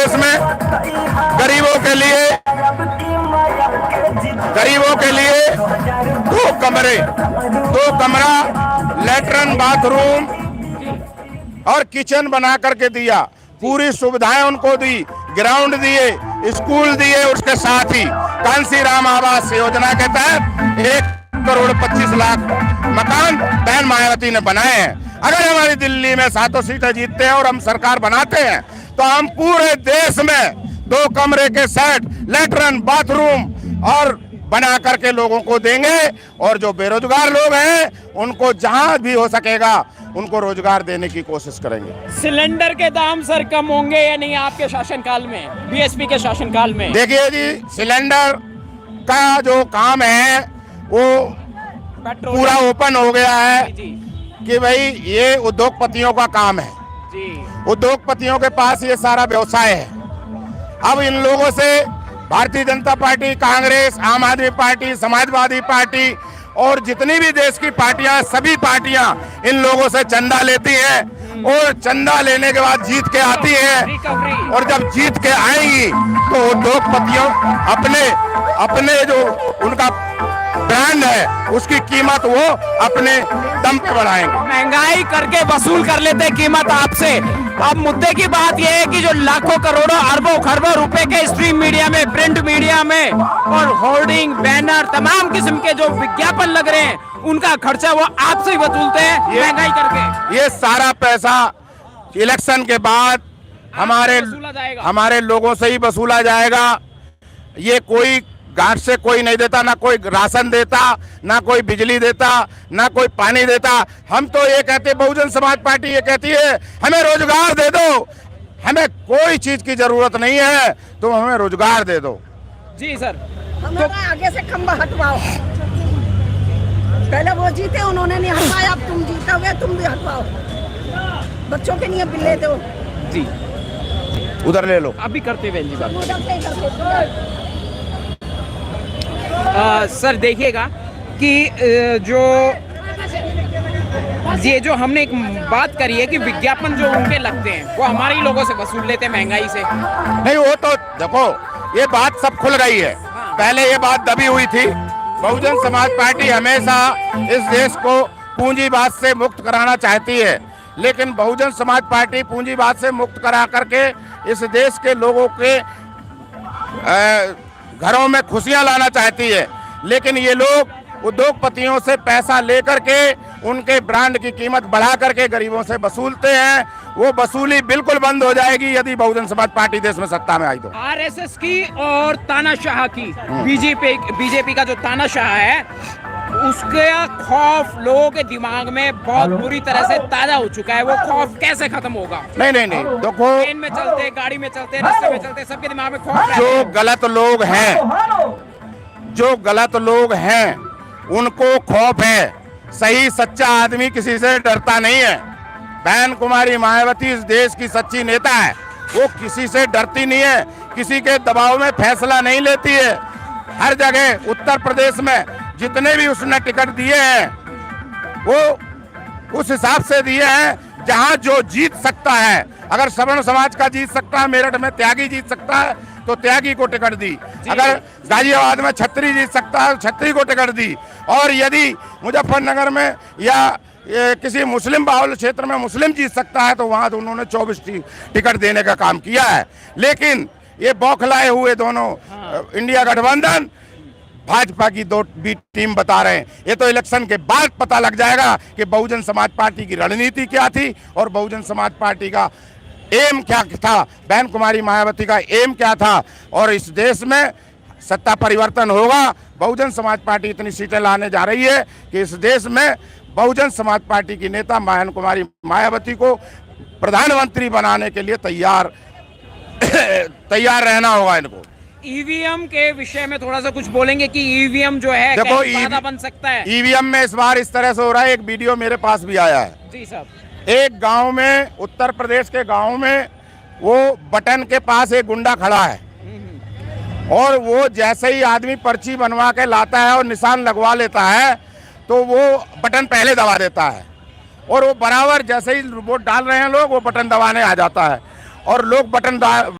देश में गरीबों के लिए दो कमरा लेटरिन बाथरूम और किचन बना करके दिया, पूरी सुविधाएं उनको दी, ग्राउंड दिए, स्कूल दिए। उसके साथ ही कांसीराम आवास योजना के तहत 1,25,00,000 मकान बहन मायावती ने बनाए हैं। अगर हमारी दिल्ली में 7 सीटें जीतते हैं और हम सरकार बनाते हैं तो हम पूरे देश में 2 कमरे के सेट, लेटरिन बाथरूम और बना करके लोगों को देंगे। और जो बेरोजगार लोग हैं उनको जहां भी हो सकेगा उनको रोजगार देने की कोशिश करेंगे। सिलेंडर के दाम सर कम होंगे या नहीं आपके शासनकाल में, बीएसपी के शासनकाल में? देखिए जी, सिलेंडर का जो काम है वो पूरा ओपन हो गया है कि भाई ये उद्योगपतियों का काम है जी। उद्योगपतियों के पास ये सारा व्यवसाय है। अब इन लोगों से भारतीय जनता पार्टी, कांग्रेस, आम आदमी पार्टी, समाजवादी पार्टी और जितनी भी देश की पार्टियां, सभी पार्टियां इन लोगों से चंदा लेती हैं और चंदा लेने के बाद जीत के आती है। और जब जीत के आएंगी तो उद्योगपतियों अपने जो उनका ब्रांड है उसकी कीमत वो अपने दम पे बढ़ाएंगे। महंगाई करके वसूल कर लेते हैं कीमत आपसे। अब मुद्दे की बात यह है कि जो लाखों करोड़ों अरबों खरबों रुपए के स्ट्रीम मीडिया में, प्रिंट मीडिया में और होर्डिंग, बैनर, तमाम किस्म के जो विज्ञापन लग रहे हैं उनका खर्चा वो आपसे ही वसूलते हैं महंगाई करके। ये सारा पैसा इलेक्शन के बाद हमारे लोगों से ही वसूला जाएगा। ये कोई गांठ से कोई नहीं देता, ना कोई राशन देता, ना कोई बिजली देता, ना कोई पानी देता। हम तो ये कहते, बहुजन समाज पार्टी ये कहती है हमें रोजगार दे दो, हमें कोई चीज की जरूरत नहीं है, तुम हमें रोजगार दे दो। जी सर। हमारा आगे से खंबा हटवाओ। पहले वो जीते, उन्होंने नहीं हटवाया, अब तुम जीतोगे, तुम भी हटवाओ। बच्चों के लिए बिल्ले दो जी, उधर ले लो। अभी करते हुए जी सर देखिएगा कि ये जो हमने एक बात करी है कि विज्ञापन जो उनके लगते हैं वो हमारे ही लोगों से वसूल लेते हैं महंगाई से। नहीं, वो तो देखो ये बात सब खुल गई है। पहले ये बात दबी हुई थी। बहुजन समाज पार्टी हमेशा इस देश को पूंजीवाद से मुक्त कराना चाहती है, लेकिन बहुजन समाज पार्टी पूंजीवाद से मुक्त करा करके इस देश के लोगों के घरों में खुशियां लाना चाहती है। लेकिन ये लोग उद्योगपतियों से पैसा लेकर के उनके ब्रांड की कीमत बढ़ा करके गरीबों से वसूलते हैं। वो वसूली बिल्कुल बंद हो जाएगी यदि बहुजन समाज पार्टी देश में सत्ता में आई तो। आरएसएस की और तानाशाह की, बीजेपी का जो तानाशाह है उसका खौफ लोगों के दिमाग में बहुत बुरी तरह से ताजा हो चुका है। वो खौफ कैसे खत्म होगा? नहीं, देखो, ट्रेन में चलते, गाड़ी में चलते, रास्ते में चलते, सबके दिमाग में खौफ। जो गलत लोग हैं उनको खौफ है। सही सच्चा आदमी किसी से डरता नहीं है। बहन कुमारी मायावती इस देश की सच्ची नेता है। वो किसी से डरती नहीं है, किसी के दबाव में फैसला नहीं लेती है। हर जगह उत्तर प्रदेश में जितने भी उसने टिकट दिए हैं वो उस हिसाब से दिए हैं जहां जो जीत सकता है। अगर सवर्ण समाज का जीत सकता है, मेरठ में त्यागी जीत सकता है तो त्यागी को टिकट दी। अगर गाजियाबाद में छत्री जीत सकता है, छत्री को टिकट दी। और यदि मुजफ्फरनगर में या किसी मुस्लिम बाहुल क्षेत्र में मुस्लिम जीत सकता है तो वहां तो उन्होंने 24 टिकट देने का काम किया है। लेकिन ये बौखलाए हुए दोनों इंडिया गठबंधन भाजपा की 2 टीम बता रहे हैं। ये तो इलेक्शन के बाद पता लग जाएगा कि बहुजन समाज पार्टी की रणनीति क्या थी और बहुजन समाज पार्टी का एम क्या था, बहन कुमारी मायावती का एम क्या था। और इस देश में सत्ता परिवर्तन होगा। बहुजन समाज पार्टी इतनी सीटें लाने जा रही है कि इस देश में बहुजन समाज पार्टी की नेता बहन कुमारी मायावती को प्रधानमंत्री बनाने के लिए तैयार रहना होगा इनको। ईवीएम के विषय में थोड़ा सा कुछ बोलेंगे कि ईवीएम जो है देखो बाधा बन सकता है? ईवीएम में इस बार इस तरह से हो रहा है। एक वीडियो मेरे पास भी आया है जी साहब। एक गांव में, उत्तर प्रदेश के गांव में, वो बटन के पास एक गुंडा खड़ा है और वो जैसे ही आदमी पर्ची बनवा के लाता है और निशान लगवा लेता है तो वो बटन पहले दबा देता है और वो बराबर जैसे ही वोट डाल रहे हैं लोग वो बटन दबाने आ जाता है और लोग बटन